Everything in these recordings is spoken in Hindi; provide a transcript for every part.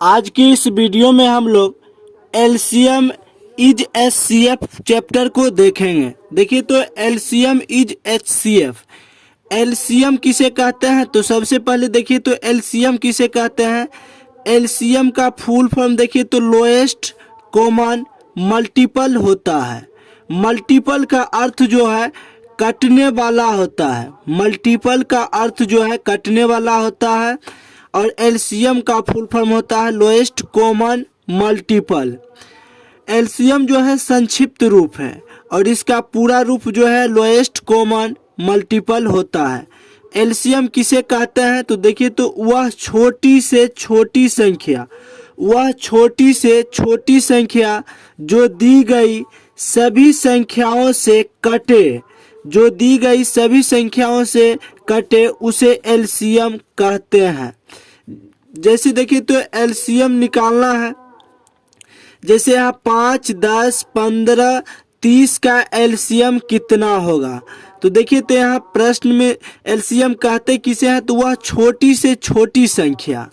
आज की इस वीडियो में हम लोग एलसीएम इज एचसीएफ चैप्टर को देखेंगे। देखिए तो एलसीएम इज एचसीएफ, एलसीएम किसे कहते हैं? तो सबसे पहले देखिए तो एलसीएम किसे कहते हैं। एलसीएम का फुल फॉर्म देखिए तो लोएस्ट कॉमन मल्टीपल होता है। मल्टीपल का अर्थ जो है कटने वाला होता है। मल्टीपल का अर्थ जो है कटने वाला होता है और एलसीएम का फुल फॉर्म होता है लोएस्ट कॉमन मल्टीपल। एलसीएम जो है संक्षिप्त रूप है और इसका पूरा रूप जो है लोएस्ट कॉमन मल्टीपल होता है। एलसीएम किसे कहते हैं? तो देखिए तो वह छोटी से छोटी संख्या, वह छोटी से छोटी संख्या जो दी गई सभी संख्याओं से कटे, जो दी गई सभी संख्याओं से कटे उसे एलसीएम कहते हैं। जैसे देखिए तो एलसीएम निकालना है, जैसे यहाँ 5, 10, 15, 30 का एलसीएम कितना होगा। तो देखिए तो यहाँ प्रश्न में एलसीएम कहते किसे हैं? तो वह छोटी से छोटी संख्या।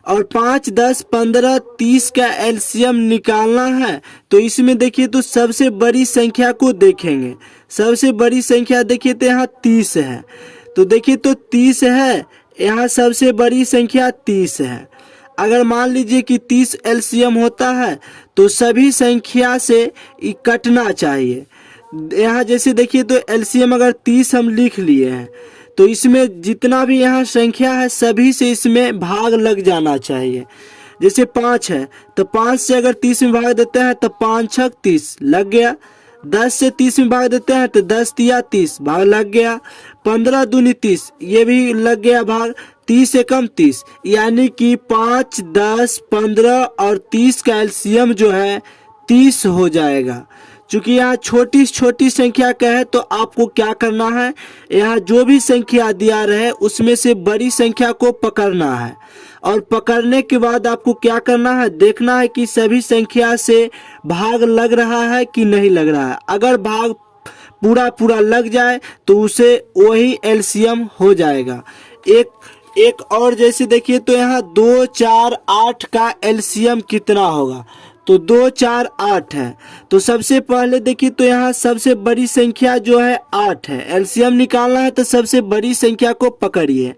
और 5, 10, 15, 30 का एलसीएम निकालना है तो इसमें देखिए तो सबसे बड़ी संख्या को देखेंगे। सबसे बड़ी संख्या देखिए तो यहाँ 30 है। तो देखिए तो 30 है, यहाँ सबसे बड़ी संख्या 30 है। अगर मान लीजिए कि 30 एलसीएम होता है तो सभी संख्या से कटना चाहिए। यहाँ जैसे देखिए तो एलसीएम अगर 30 हम लिख लिए हैं तो इसमें जितना भी यहाँ संख्या है सभी से इसमें भाग लग जाना चाहिए। जैसे 5 है तो 5 से अगर 30 में भाग देते हैं तो 5 छक 30 लग गया। 10 से 30 में भाग देते हैं तो 10 तिया 30 भाग लग गया। 15 दूनी 30 ये भी लग गया भाग। 30 से कम 30, यानी कि 5, 10, 15 और 30 का एलसीएम जो है 30 हो जाएगा। चूंकि यहाँ छोटी छोटी संख्या का है तो आपको क्या करना है, यहाँ जो भी संख्या दिया रहे उसमें से बड़ी संख्या को पकड़ना है और पकड़ने के बाद आपको क्या करना है, देखना है कि सभी संख्या से भाग लग रहा है कि नहीं लग रहा है। अगर भाग पूरा पूरा लग जाए तो उसे वही एलसीएम हो जाएगा। एक और जैसे देखिए तो यहाँ 2, 4, 8 का एलसीएम कितना होगा। तो 2, 4, 8 है। तो सबसे पहले देखिए तो यहाँ सबसे बड़ी संख्या जो है 8 है। एलसीएम निकालना है तो सबसे बड़ी संख्या को पकड़िए।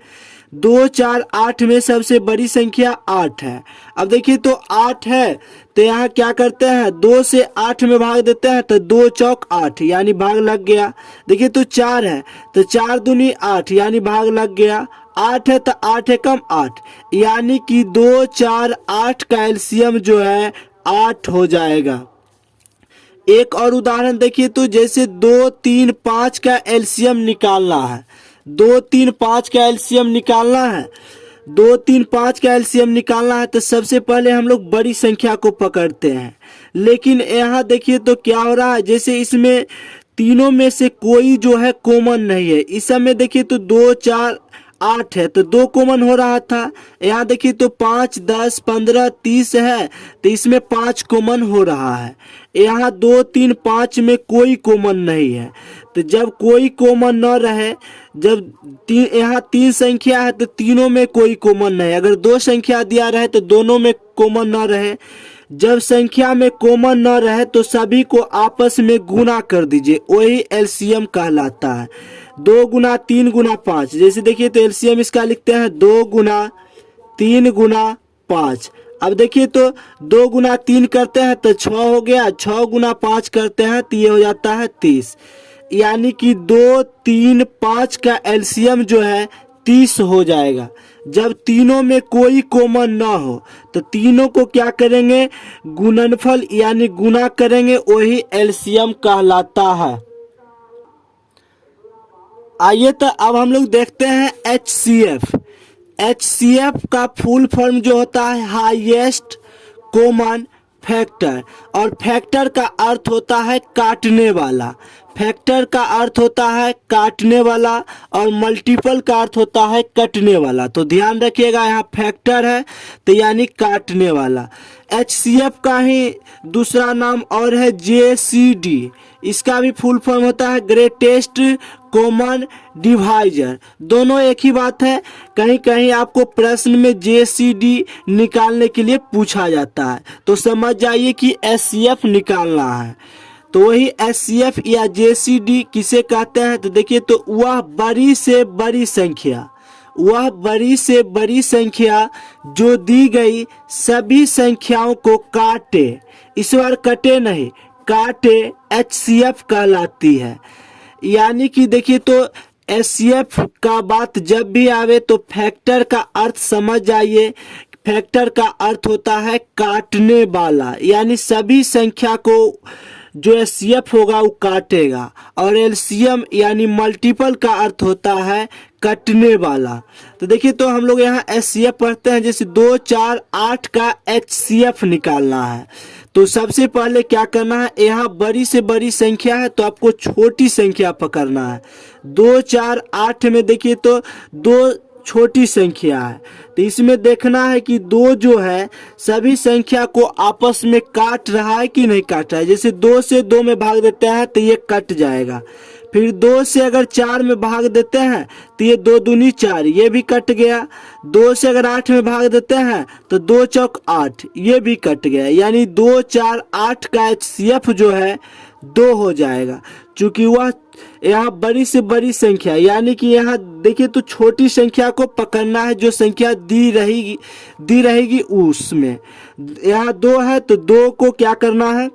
2, 4, 8 में सबसे बड़ी संख्या 8 है। अब देखिए तो 8 है तो यहाँ क्या करते हैं, 2 से 8 में भाग देते हैं तो 2 चौक 8 यानी भाग लग गया। देखिए तो 4 है तो 4 दूनी 8 यानी भाग लग गया। 8 है तो 8 एकम 8 यानी कि 2, 4, 8 का एलसीएम जो है 8 हो जाएगा। एक और उदाहरण देखिए तो जैसे 2, 3, 5 का एलसीएम निकालना है। 2, 3, 5 का एलसीएम निकालना है। 2, 3, 5 का एलसीएम निकालना है तो सबसे पहले हम लोग बड़ी संख्या को पकड़ते हैं। लेकिन यहाँ देखिए तो क्या हो रहा है, जैसे इसमें तीनों में से कोई जो है कॉमन नहीं है। इस समय देखिए तो 2, 4, 8 है तो 2 कॉमन हो रहा था। यहाँ देखिए तो 5, 10, 15, 30 है तो इसमें 5 कॉमन हो रहा है। यहाँ 2, 3, 5 में कोई कॉमन नहीं है। तो जब कोई कॉमन न रहे, जब यहाँ 3 संख्या है तो तीनों में कोई कॉमन नहीं। अगर 2 संख्या दिया रहे तो दोनों में कॉमन न रहे। जब संख्या में कॉमन न रहे तो सभी को आपस में गुना कर दीजिए, वही एलसीएम कहलाता है। 2 गुना 3 गुना 5, जैसे देखिए तो एलसीएम इसका लिखते हैं 2 गुना 3 गुना 5। अब देखिए तो 2 गुना 3 करते हैं तो 6 हो गया। 6 गुना 5 करते हैं तो ये हो जाता है 30, यानी कि 2, 3, 5 का एलसीएम जो है 30 हो जाएगा। जब तीनों में कोई कॉमन ना हो तो तीनों को क्या करेंगे, गुणनफल यानी गुना करेंगे, वही एलसीएम कहलाता है। आइए तो अब हम लोग देखते हैं एचसीएफ। एचसीएफ का फुल फॉर्म जो होता है हाईएस्ट कॉमन फैक्टर, और फैक्टर का अर्थ होता है काटने वाला। फैक्टर का अर्थ होता है काटने वाला और मल्टीपल का अर्थ होता है कटने वाला। तो ध्यान रखिएगा, यहाँ फैक्टर है तो यानी काटने वाला। एचसीएफ का ही दूसरा नाम और है जेसीडी। इसका भी फुल फॉर्म होता है ग्रेटेस्ट कॉमन डिवाइजर, दोनों एक ही बात है। कहीं कहीं आपको प्रश्न में JCD निकालने के लिए पूछा जाता है, तो समझ जाइए कि SCF निकालना है। तो वही SCF या JCD किसे कहते हैं, तो देखिए तो वह बड़ी से बड़ी संख्या, वह बड़ी से बड़ी संख्या जो दी गई सभी संख्याओं को काटे, इस बार कटे नहीं काटे, HCF कहलाती है। यानी कि देखिए तो SCF का बात जब भी आवे तो फैक्टर का अर्थ समझ जाइए। फैक्टर का अर्थ होता है काटने वाला, यानी सभी संख्या को जो SCF होगा वो काटेगा। और LCM यानी मल्टीपल का अर्थ होता है कटने वाला। तो देखिए तो हम लोग यहाँ SCF पढ़ते हैं, जैसे 2, 4, 8 का HCF निकालना है। तो सबसे पहले क्या करना है, यहाँ बड़ी से बड़ी संख्या है तो आपको छोटी संख्या पकड़ना है। 2, 4, 8 में देखिए तो 2 छोटी संख्या है, तो इसमें देखना है कि 2 जो है सभी संख्या को आपस में काट रहा है कि नहीं काट रहा है। जैसे 2 से 2 में भाग देते हैं तो ये कट जाएगा। फिर 2 से अगर 4 में भाग देते हैं तो ये 2 दूनी 4, ये भी कट गया। 2 से अगर 8 में भाग देते हैं तो 2 चौक 8, ये भी कट गया। यानी 2, 4, 8 का HCF जो है 2 हो जाएगा, चूंकि वह यहाँ बड़ी से बड़ी संख्या, यानी कि यहाँ देखिए तो छोटी संख्या को पकड़ना है, जो संख्या दी रहेगी उसमें। यहाँ 2 है तो 2 को क्या करना है,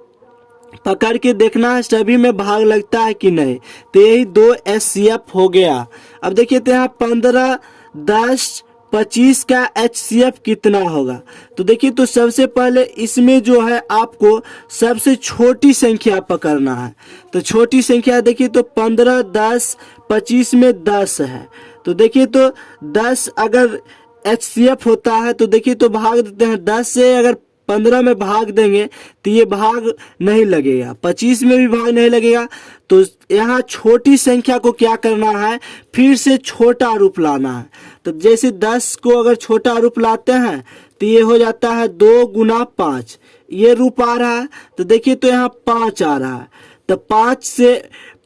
पकड़ के देखना है सभी में भाग लगता है कि नहीं। तो यही 2 SCF हो गया। अब देखिए तो यहाँ 15, 10, 25 का HCF कितना होगा। तो देखिए तो सबसे पहले इसमें जो है आपको सबसे छोटी संख्या पकड़ना है। तो छोटी संख्या देखिए तो 15, 10, 25 में 10 है। तो देखिए तो 10 अगर HCF होता है तो देखिए तो भाग देते हैं। 10 से अगर 15 में भाग देंगे तो ये भाग नहीं लगेगा, 25 में भी भाग नहीं लगेगा। तो यहाँ छोटी संख्या को क्या करना है, फिर से छोटा रूप लाना है। तो जैसे 10 को अगर छोटा रूप लाते हैं तो ये हो जाता है 2 गुना 5, ये रूप आ रहा है। तो देखिए तो यहाँ 5 आ रहा है। तो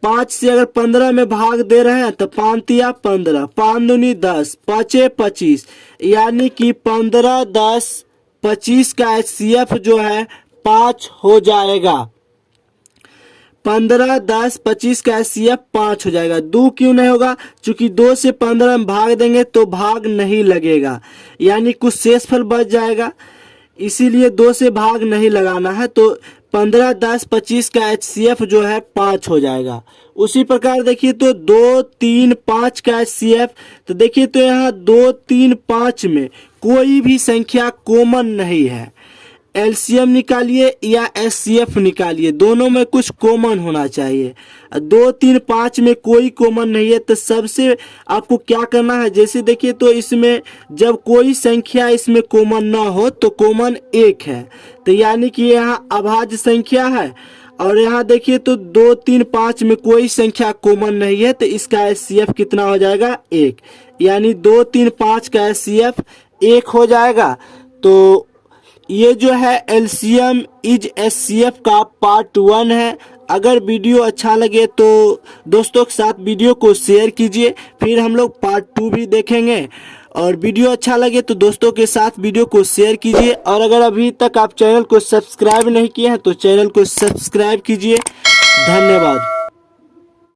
5 से अगर 15 में भाग दे रहे हैं तो 5 तिया 15, 5 दूनी 10, 5 25, यानी कि 15, 10, 25 का HCF जो है 5 हो जाएगा। 15, 10, 25 का HCF 5 हो जाएगा। 2 क्यों नहीं होगा, क्योंकि 2 से 15 में भाग देंगे तो भाग नहीं लगेगा, यानी कुछ शेषफल बच जाएगा, इसीलिए 2 से भाग नहीं लगाना है। तो 15, 10, 25 का HCF जो है 5 हो जाएगा। उसी प्रकार देखिए तो 2, 3, 5 का HCF, तो देखिए तो यहाँ 2, 3, 5 में कोई भी संख्या कॉमन नहीं है। LCM निकालिए या SCF निकालिए, दोनों में कुछ कॉमन होना चाहिए। 2, 3, 5 में कोई कॉमन नहीं है, तो सबसे आपको क्या करना है, जैसे देखिए तो इसमें जब कोई संख्या इसमें कॉमन ना हो तो कॉमन 1 है, तो यानी कि यहाँ अभाज्य संख्या है। और यहाँ देखिए तो 2, 3, 5 में कोई संख्या कॉमन नहीं है, तो इसका HCF कितना हो जाएगा, 1, यानी 2, 3, 5 का HCF 1 हो जाएगा। तो ये जो है LCM इज SCF का पार्ट 1 है। अगर वीडियो अच्छा लगे तो दोस्तों के साथ वीडियो को शेयर कीजिए, फिर हम लोग पार्ट 2 भी देखेंगे। और वीडियो अच्छा लगे तो दोस्तों के साथ वीडियो को शेयर कीजिए। और अगर अभी तक आप चैनल को सब्सक्राइब नहीं किए हैं तो चैनल को सब्सक्राइब कीजिए। धन्यवाद।